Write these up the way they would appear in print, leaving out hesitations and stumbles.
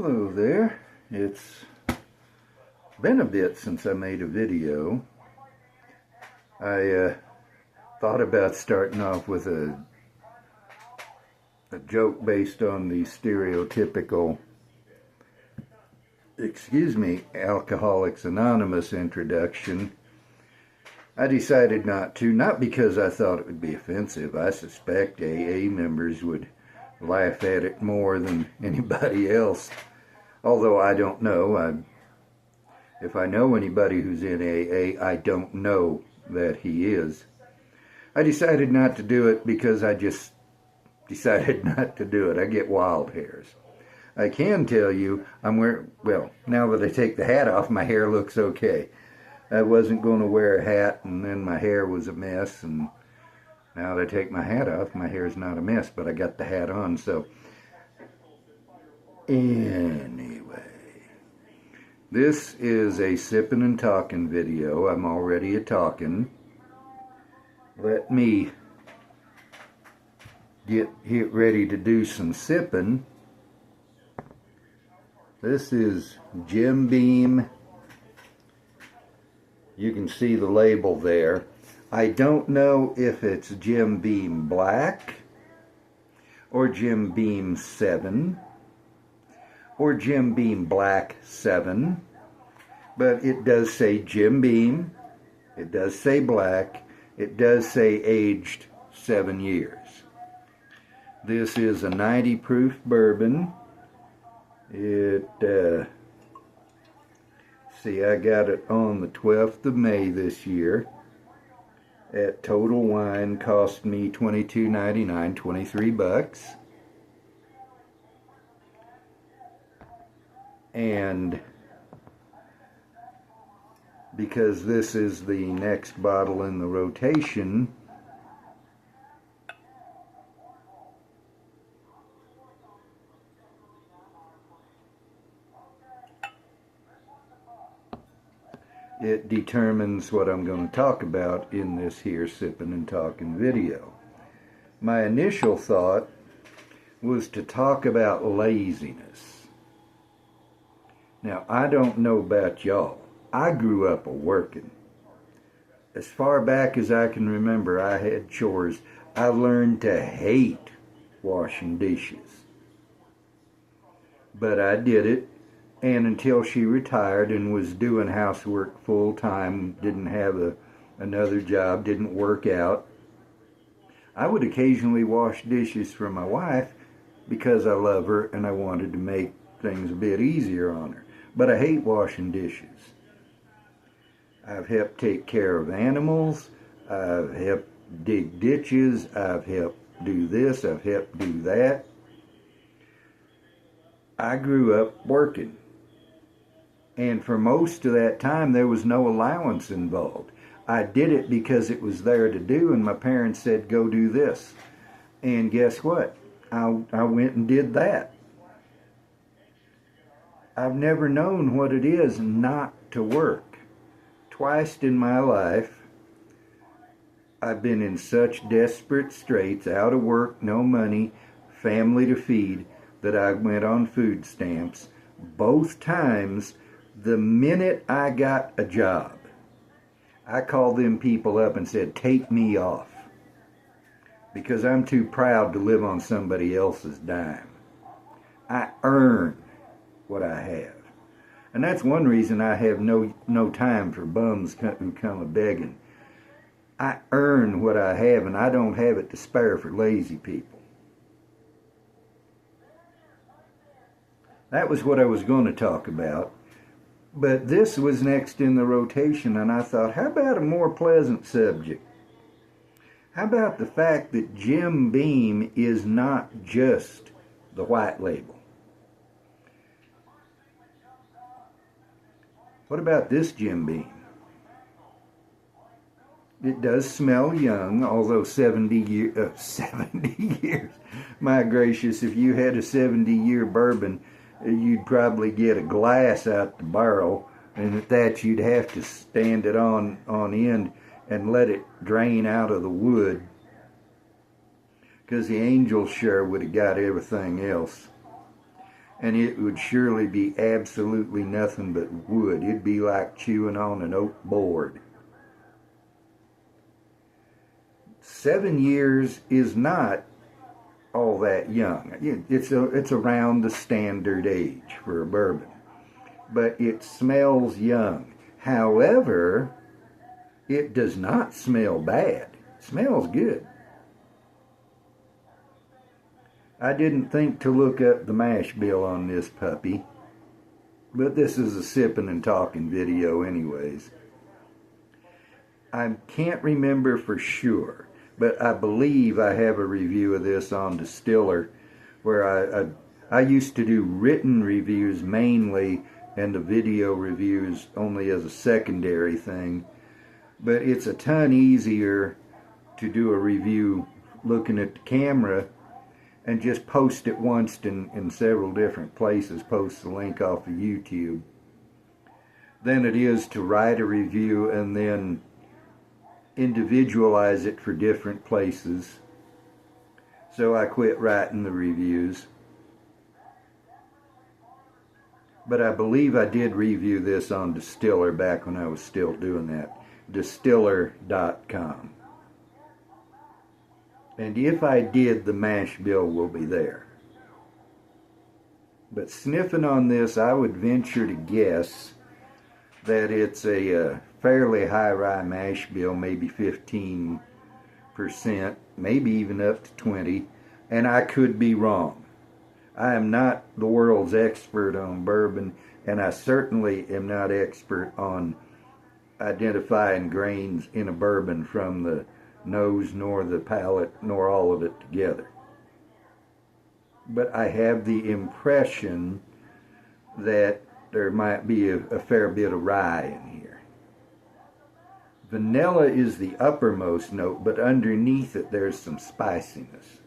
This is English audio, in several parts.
Hello there. It's been a bit since I made a video. I thought about starting off with a joke based on the stereotypical, Alcoholics Anonymous introduction. I decided not to, not because I thought it would be offensive. I suspect AA members would laugh at it more than anybody else. Although I don't know. If I know anybody who's in AA, I don't know that he is. I decided not to do it because I just decided not to do it. I get wild hairs. I can tell you, well, now that I take the hat off, my hair looks okay. I wasn't going to wear a hat, and then my hair was a mess, and now that I take my hat off, my hair's not a mess, but I got the hat on, so anyway, this is a Sippin' and Talkin' video. I'm already a talkin'. Let me get ready to do some sippin'. This is Jim Beam. You can see the label there. I don't know if it's Jim Beam Black or Jim Beam 7 or Jim Beam Black 7, but it does say Jim Beam, it does say black, it does say aged 7 years. This is a 90 proof bourbon. See, I got it on the 12th of May this year at Total Wine. Cost me $22.99, 23 bucks. And because this is the next bottle in the rotation, it determines what I'm going to talk about in this here Sippin' and Talkin' video. My initial thought was to talk about laziness. Now, I don't know about y'all. I grew up a-working. As far back as I can remember, I had chores. I learned to hate washing dishes. But I did it, and until she retired and was doing housework full-time, didn't have another job, didn't work out, I would occasionally wash dishes for my wife because I love her and I wanted to make things a bit easier on her. But I hate washing dishes. I've helped take care of animals. I've helped dig ditches. I've helped do this. I've helped do that. I grew up working. And for most of that time, there was no allowance involved. I did it because it was there to do, and my parents said, go do this. And guess what? I went and did that. I've never known what it is not to work. Twice in my life, I've been in such desperate straits, out of work, no money, family to feed, that I went on food stamps. Both times, the minute I got a job, I called them people up and said, take me off. Because I'm too proud to live on somebody else's dime. I earn what I have. And that's one reason I have no time for bums who come a-begging. I earn what I have, and I don't have it to spare for lazy people. That was what I was going to talk about. But this was next in the rotation, and I thought, how about a more pleasant subject? How about the fact that Jim Beam is not just the white label? What about this Jim Beam? It does smell young, although 70 years. My gracious, if you had a 70-year bourbon, you'd probably get a glass out the barrel, and at that you'd have to stand it on end and let it drain out of the wood, because the angels sure would have got everything else. and it would surely be absolutely nothing but wood. It'd be like chewing on an oak board. 7 years is not all that young. It's around the standard age for a bourbon, but it smells young. However, it does not smell bad. It smells good. I didn't think to look up the mash bill on this puppy, but this is a sipping and talking video anyways. I can't remember for sure, but I believe I have a review of this on Distiller, where I used to do written reviews mainly and the video reviews only as a secondary thing. But it's a ton easier to do a review looking at the camera and just post it once in several different places, post the link off of YouTube, than it is to write a review and then individualize it for different places. So I quit writing the reviews. But I believe I did review this on Distiller back when I was still doing that. Distiller.com. And if I did, the mash bill will be there. But sniffing on this, I would venture to guess that it's a fairly high rye mash bill, maybe 15%, maybe even up to 20%, and I could be wrong. I am not the world's expert on bourbon, and I certainly am not expert on identifying grains in a bourbon from the nose, nor the palate, nor all of it together. But I have the impression that there might be a fair bit of rye in here. Vanilla is the uppermost note, but underneath it there's some spiciness.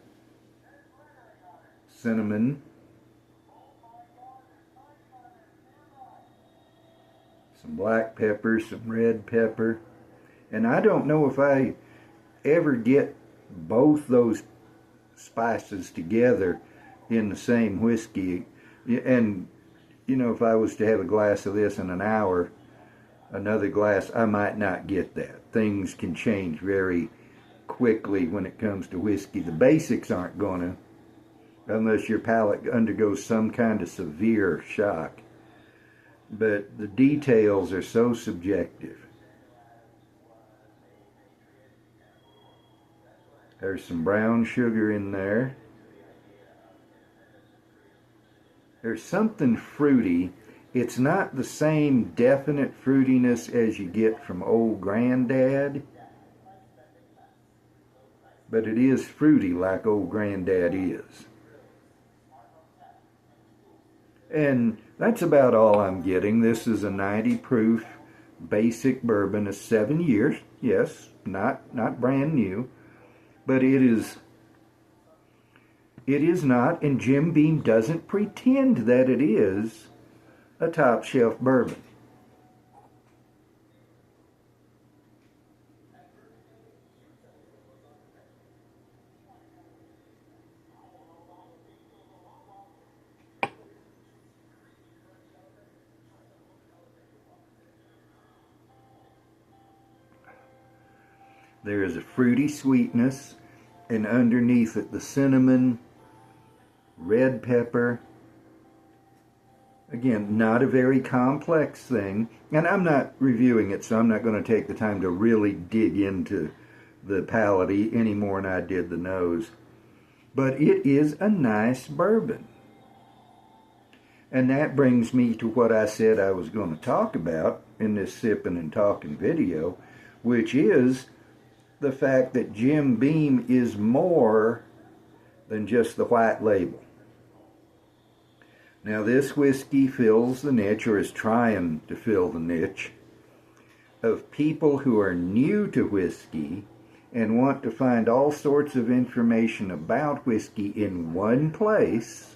Cinnamon. Some black pepper, some red pepper. And I don't know if I ever get both those spices together in the same whiskey. And, you know, if I was to have a glass of this in an hour, another glass, I might not get that. Things can change very quickly when it comes to whiskey. The basics aren't going to, unless your palate undergoes some kind of severe shock. But the details are so subjective. There's some brown sugar in there. There's something fruity. It's not the same definite fruitiness as you get from Old Granddad, but it is fruity like Old Granddad is. And that's about all I'm getting. This is a 90 proof basic bourbon, a 7 years. Yes, not brand new, but it is not, and Jim Beam doesn't pretend that it is, a top shelf bourbon. There is a fruity sweetness, and underneath it the cinnamon, red pepper. Again, not a very complex thing, and I'm not reviewing it, so I'm not going to take the time to really dig into the palate any more than I did the nose. But it is a nice bourbon. And that brings me to what I said I was going to talk about in this Sippin' and Talkin' video, which is the fact that Jim Beam is more than just the white label. Now this whiskey fills the niche, or is trying to fill the niche, of people who are new to whiskey and want to find all sorts of information about whiskey in one place.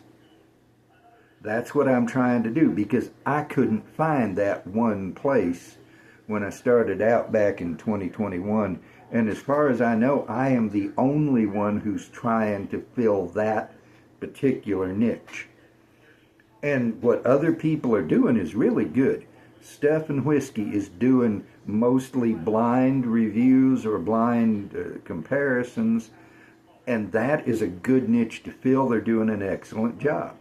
That's what I'm trying to do, because I couldn't find that one place when I started out back in 2021. And as far as I know, I am the only one who's trying to fill that particular niche. And what other people are doing is really good. Stuff and Whiskey is doing mostly blind reviews or blind comparisons, and that is a good niche to fill. They're doing an excellent job.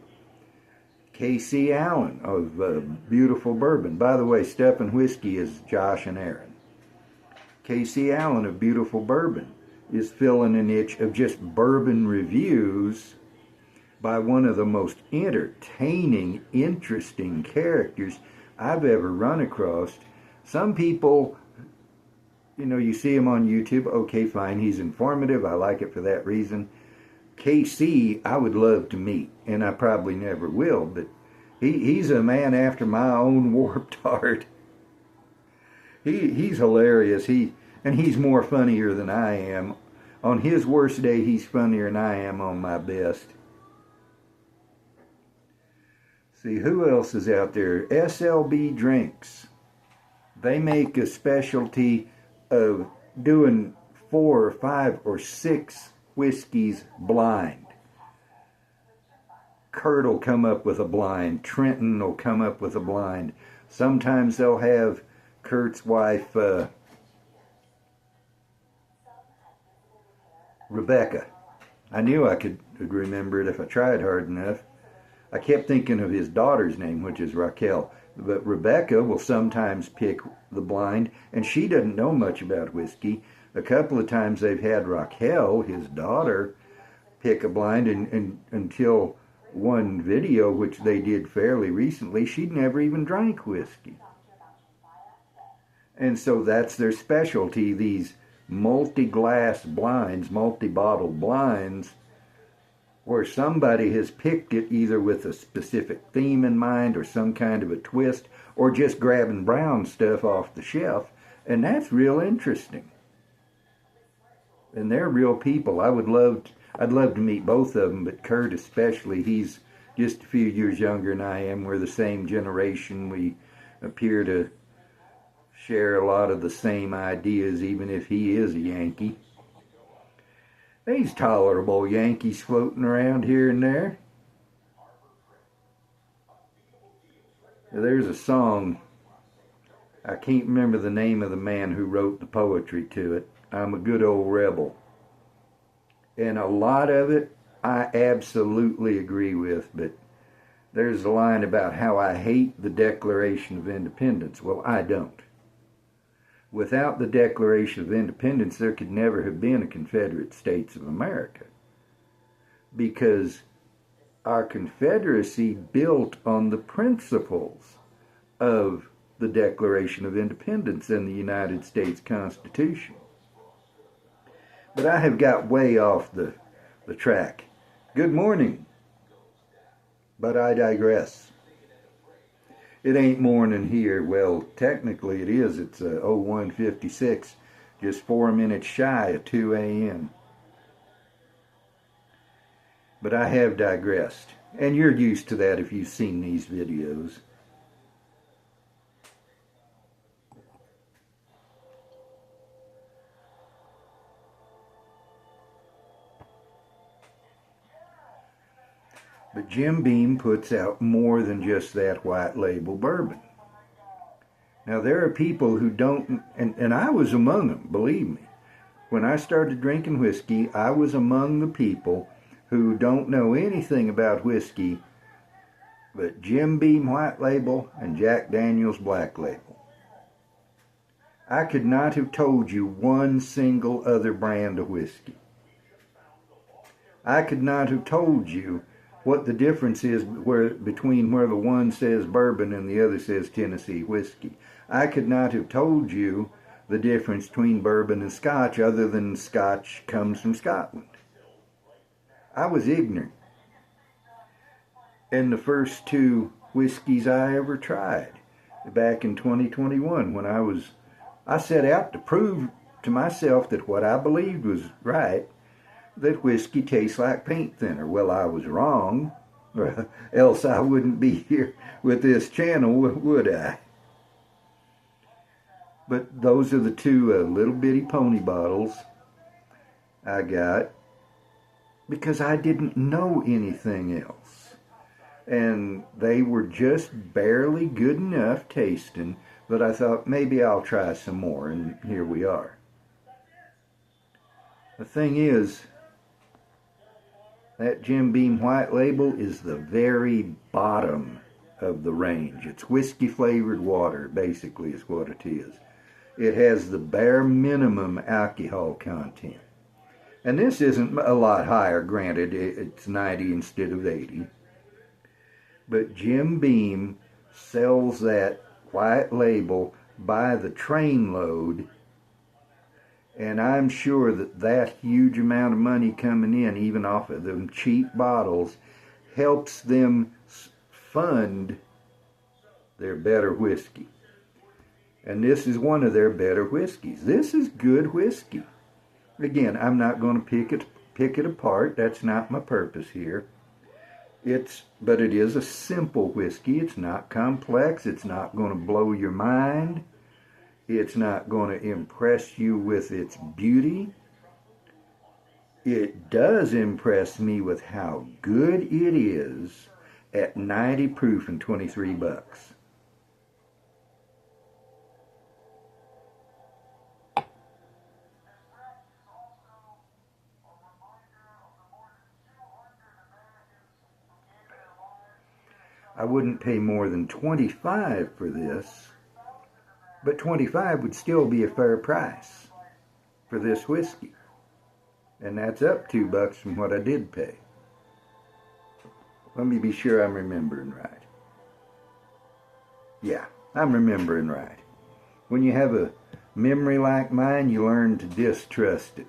K.C. Allen of Beautiful Bourbon. By the way, Stuff and Whiskey is Josh and Aaron. K.C. Allen of Beautiful Bourbon is filling a niche of just bourbon reviews by one of the most entertaining, interesting characters I've ever run across. Some people, you know, you see him on YouTube, okay, fine, he's informative, I like it for that reason. KC, I would love to meet, and I probably never will, but he's a man after my own warped heart. He's hilarious, and he's more funnier than I am. On his worst day, he's funnier than I am on my best. See, who else is out there? SLB Drinks. They make a specialty of doing 4 or 5 or 6 whiskeys blind. Kurt will come up with a blind. Trenton will come up with a blind. Sometimes they'll have Kurt's wife, Rebecca. I knew I could remember it if I tried hard enough. I kept thinking of his daughter's name, which is Raquel. But Rebecca will sometimes pick the blind, and she doesn't know much about whiskey. A couple of times they've had Raquel, his daughter, pick a blind, and until one video, which they did fairly recently, she'd never even drank whiskey. And so that's their specialty, these multi-glass blinds, multi-bottle blinds, where somebody has picked it either with a specific theme in mind or some kind of a twist, or just grabbing brown stuff off the shelf, and that's real interesting. And they're real people. I'd love to meet both of them, but Kurt especially, he's just a few years younger than I am. We're the same generation. We appear to share a lot of the same ideas, even if he is a Yankee. These tolerable Yankees floating around here and there. There's a song, I can't remember the name of the man who wrote the poetry to it. I'm a good old rebel. And a lot of it I absolutely agree with, but there's a line about how I hate the Declaration of Independence. Well, I don't. Without the Declaration of Independence, there could never have been a Confederate States of America, because our Confederacy built on the principles of the Declaration of Independence and the United States Constitution. But I have got way off the track. Good morning, but I digress. It ain't morning here. Well, technically it is. It's 01:56, just 4 minutes shy of 2 a.m. But I have digressed. And you're used to that if you've seen these videos. But Jim Beam puts out more than just that white label bourbon. Now there are people who don't, and I was among them, believe me. When I started drinking whiskey, I was among the people who don't know anything about whiskey but Jim Beam White Label and Jack Daniel's Black Label. I could not have told you one single other brand of whiskey. I could not have told you what the difference is between where the one says bourbon and the other says Tennessee whiskey. I could not have told you the difference between bourbon and scotch, other than scotch comes from Scotland. I was ignorant. And the first 2 whiskeys I ever tried, back in 2021, when I set out to prove to myself that what I believed was right, that whiskey tastes like paint thinner. Well, I was wrong, or else I wouldn't be here with this channel, would I? But those are the 2 little bitty pony bottles I got because I didn't know anything else. and they were just barely good enough tasting, but I thought maybe I'll try some more, and here we are. The thing is, that Jim Beam White Label is the very bottom of the range. It's whiskey flavored water, basically, is what it is. It has the bare minimum alcohol content. And this isn't a lot higher, granted, it's 90 instead of 80. But Jim Beam sells that White Label by the trainload, and I'm sure that that huge amount of money coming in, even off of them cheap bottles, helps them fund their better whiskey. And this is one of their better whiskeys. This is good whiskey. Again, I'm not going to pick it apart. That's not my purpose here. But it is a simple whiskey. It's not complex. It's not going to blow your mind. It's not going to impress you with its beauty. It does impress me with how good it is at 90 proof and $23. I wouldn't pay more than $25 for this, but $25 would still be a fair price for this whiskey. And that's up $2 from what I did pay. Let me be sure I'm remembering right. Yeah, I'm remembering right. When you have a memory like mine, you learn to distrust it.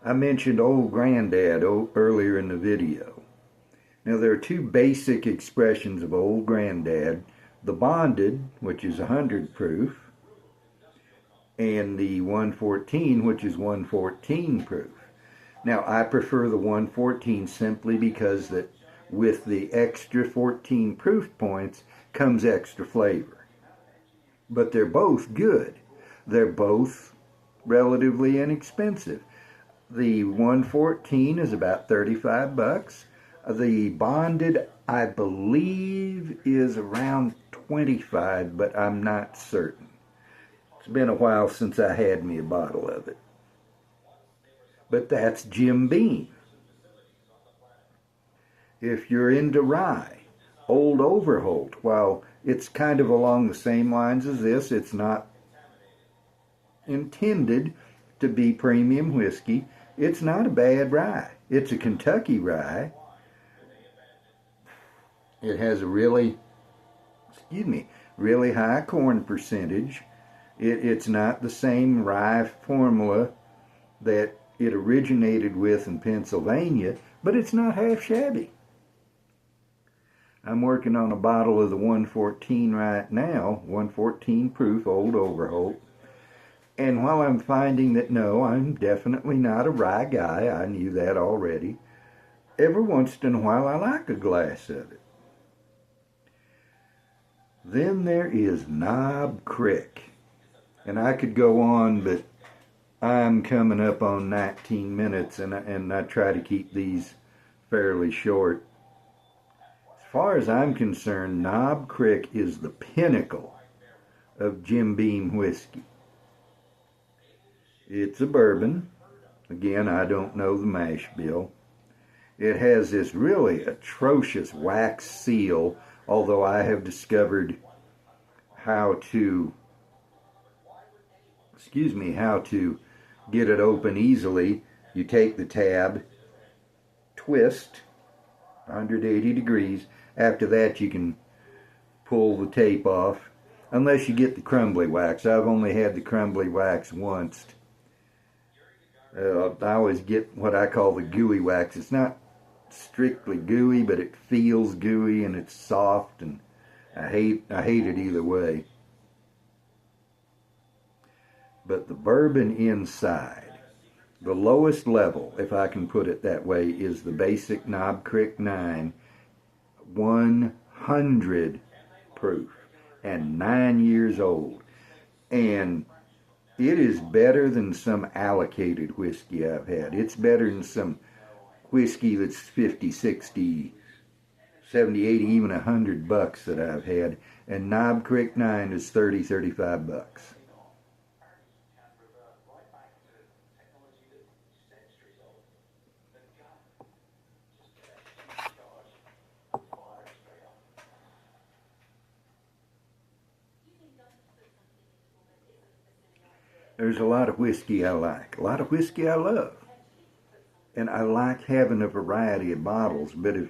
I mentioned Old Granddad earlier in the video. Now, there are two basic expressions of Old Granddad. The bonded, which is 100 proof, and the 114, which is 114 proof. Now, I prefer the 114 simply because that with the extra 14 proof points comes extra flavor. But they're both good. They're both relatively inexpensive. The 114 is about $35. The bonded, I believe, is around $25, but I'm not certain. It's been a while since I had me a bottle of it. But that's Jim Beam. If you're into rye, Old Overholt, while it's kind of along the same lines as this, it's not intended to be premium whiskey. It's not a bad rye. It's a Kentucky rye. It has a really high corn percentage. It's not the same rye formula that it originated with in Pennsylvania, but it's not half shabby. I'm working on a bottle of the 114 right now, 114 proof Old Overholt. And while I'm finding that no, I'm definitely not a rye guy, I knew that already, every once in a while I like a glass of it. Then there is Knob Creek. And I could go on, but I'm coming up on 19 minutes, and I try to keep these fairly short. As far as I'm concerned, Knob Creek is the pinnacle of Jim Beam whiskey. It's a bourbon. Again, I don't know the mash bill. It has this really atrocious wax seal, although I have discovered how to get it open easily. You take the tab, twist 180 degrees. After that, you can pull the tape off, unless you get the crumbly wax. I've only had the crumbly wax once. I always get what I call the gooey wax. It's not strictly gooey, but it feels gooey and it's soft, and I hate it either way. But the bourbon inside, the lowest level, if I can put it that way, is the basic Knob Creek 9, 100 proof, and 9 years old. And it is better than some allocated whiskey I've had. It's better than some whiskey that's 50, 60 70, 80, even $100 that I've had. And Knob Creek 9 is 30, 35 bucks. There's a lot of whiskey I like, a lot of whiskey I love. And I like having a variety of bottles, but if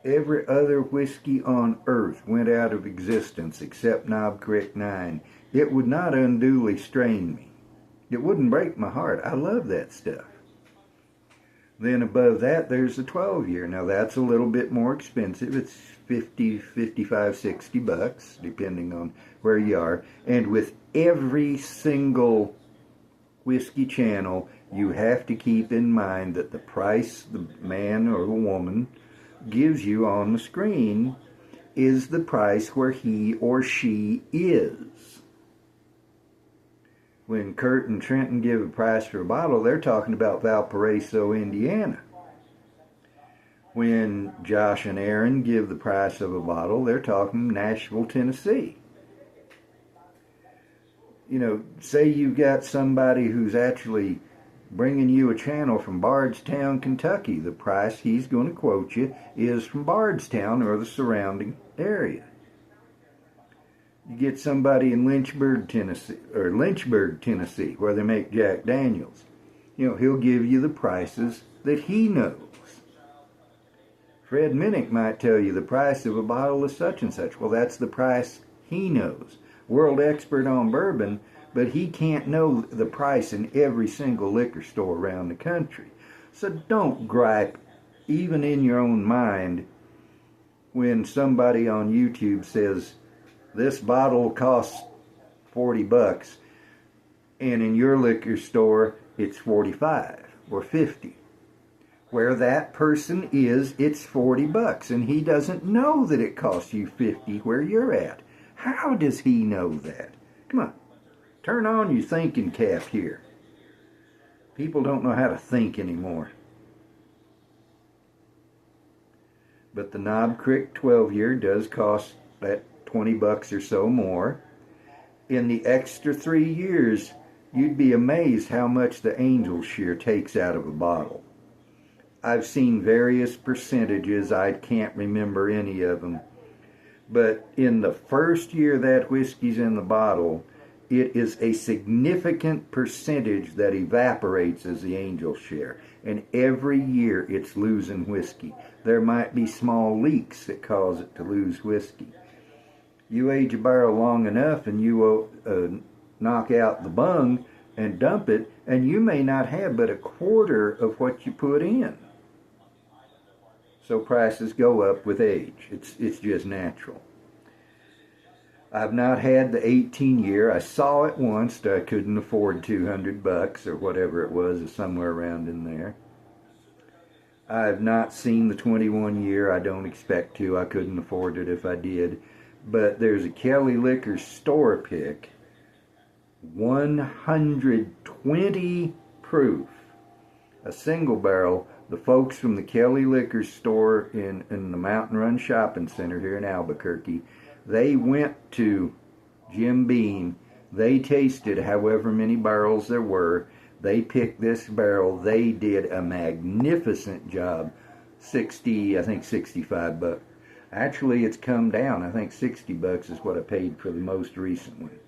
every other whiskey on earth went out of existence except Knob Creek 9, it would not unduly strain me. It wouldn't break my heart. I love that stuff. Then above that, there's the 12-year. Now that's a little bit more expensive. It's 50, 55, 60 bucks, depending on where you are. And with every single whiskey channel, you have to keep in mind that the price the man or the woman gives you on the screen is the price where he or she is. When Kurt and Trenton give a price for a bottle, they're talking about Valparaiso, Indiana. When Josh and Aaron give the price of a bottle, they're talking Nashville, Tennessee. You know, say you've got somebody who's actually bringing you a channel from Bardstown, Kentucky. The price he's going to quote you is from Bardstown or the surrounding area. You get somebody in Lynchburg, Tennessee, where they make Jack Daniels. You know, he'll give you the prices that he knows. Fred Minnick might tell you the price of a bottle is such and such. Well, that's the price he knows. World expert on bourbon, but he can't know the price in every single liquor store around the country. So don't gripe, even in your own mind, when somebody on YouTube says, this bottle costs 40 bucks, and in your liquor store, it's 45 or 50. Where that person is, it's 40 bucks, and he doesn't know that it costs you 50 where you're at. How does he know that? Come on, turn on your thinking cap here. People don't know how to think anymore. But the Knob Creek 12-year does cost that 20 bucks or so more. In the extra 3 years, you'd be amazed how much the Angel Shear takes out of a bottle. I've seen various percentages. I can't remember any of them. But in the first year that whiskey's in the bottle, it is a significant percentage that evaporates as the Angel Share. And every year it's losing whiskey. There might be small leaks that cause it to lose whiskey. You age a barrel long enough and you knock out the bung and dump it, and you may not have but a quarter of what you put in. So prices go up with age. It's just natural. I've not had the 18-year. I saw it once. I couldn't afford 200 bucks or whatever it was, somewhere around in there. I've not seen the 21-year. I don't expect to. I couldn't afford it if I did. But there's a Kelly Liquor store pick, 120 proof, a single barrel. The folks from the Kelly Liquor store in the Mountain Run Shopping Center here in Albuquerque, they went to Jim Beam. They tasted however many barrels there were. They picked this barrel. They did a magnificent job. 65 bucks. Actually, it's come down. I think 60 bucks is what I paid for the most recent one.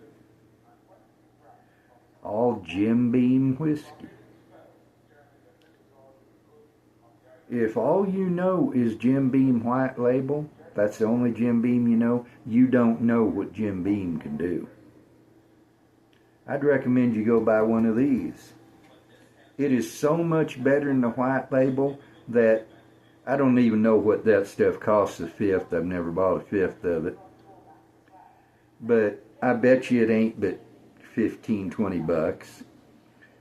All Jim Beam whiskey. If all you know is Jim Beam White Label, that's the only Jim Beam you don't know what Jim Beam can do. I'd recommend you go buy one of these. It is so much better than the White Label that I don't even know what that stuff costs a fifth. I've never bought a fifth of it. But I bet you it ain't but 15, 20 bucks.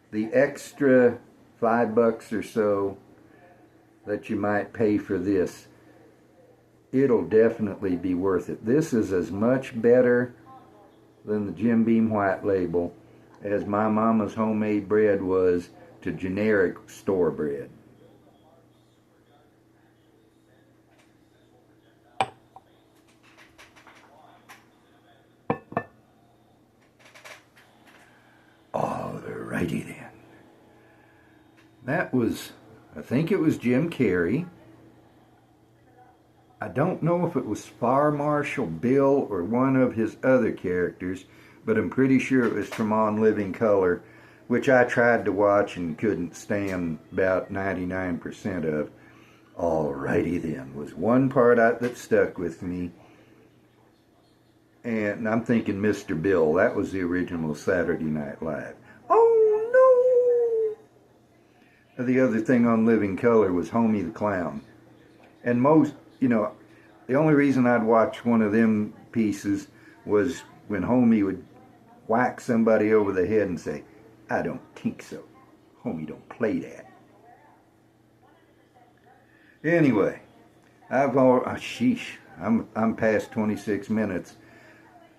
The extra 5 bucks or so that you might pay for this, it'll definitely be worth it. This is as much better than the Jim Beam White Label as my mama's homemade bread was to generic store bread. righty then. That was, I think it was Jim Carrey. I don't know if it was Fire Marshal Bill or one of his other characters, but I'm pretty sure it was from On Living Color, which I tried to watch and couldn't stand about 99% of. Alrighty then, was one part that stuck with me. And I'm thinking Mr. Bill, that was the original Saturday Night Live. Oh no! The other thing on Living Color was Homie the Clown. And most, the only reason I'd watch one of them pieces was when Homie would whack somebody over the head and say, I don't think so. Homie don't play that. Anyway, I'm past 26 minutes.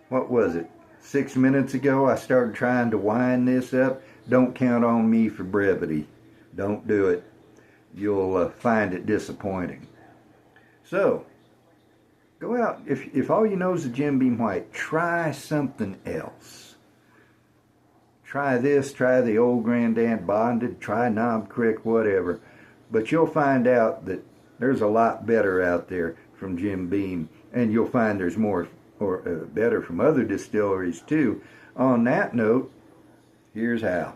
What was it? 6 minutes ago I started trying to wind this up. Don't count on me for brevity. Don't do it. You'll find it disappointing. So, go out. If all you know is the Jim Beam White, try something else. Try this, try the Old Granddad Bonded, try Knob Creek, whatever. But you'll find out that there's a lot better out there from Jim Beam, and you'll find there's more or better from other distilleries too. On that note, here's how.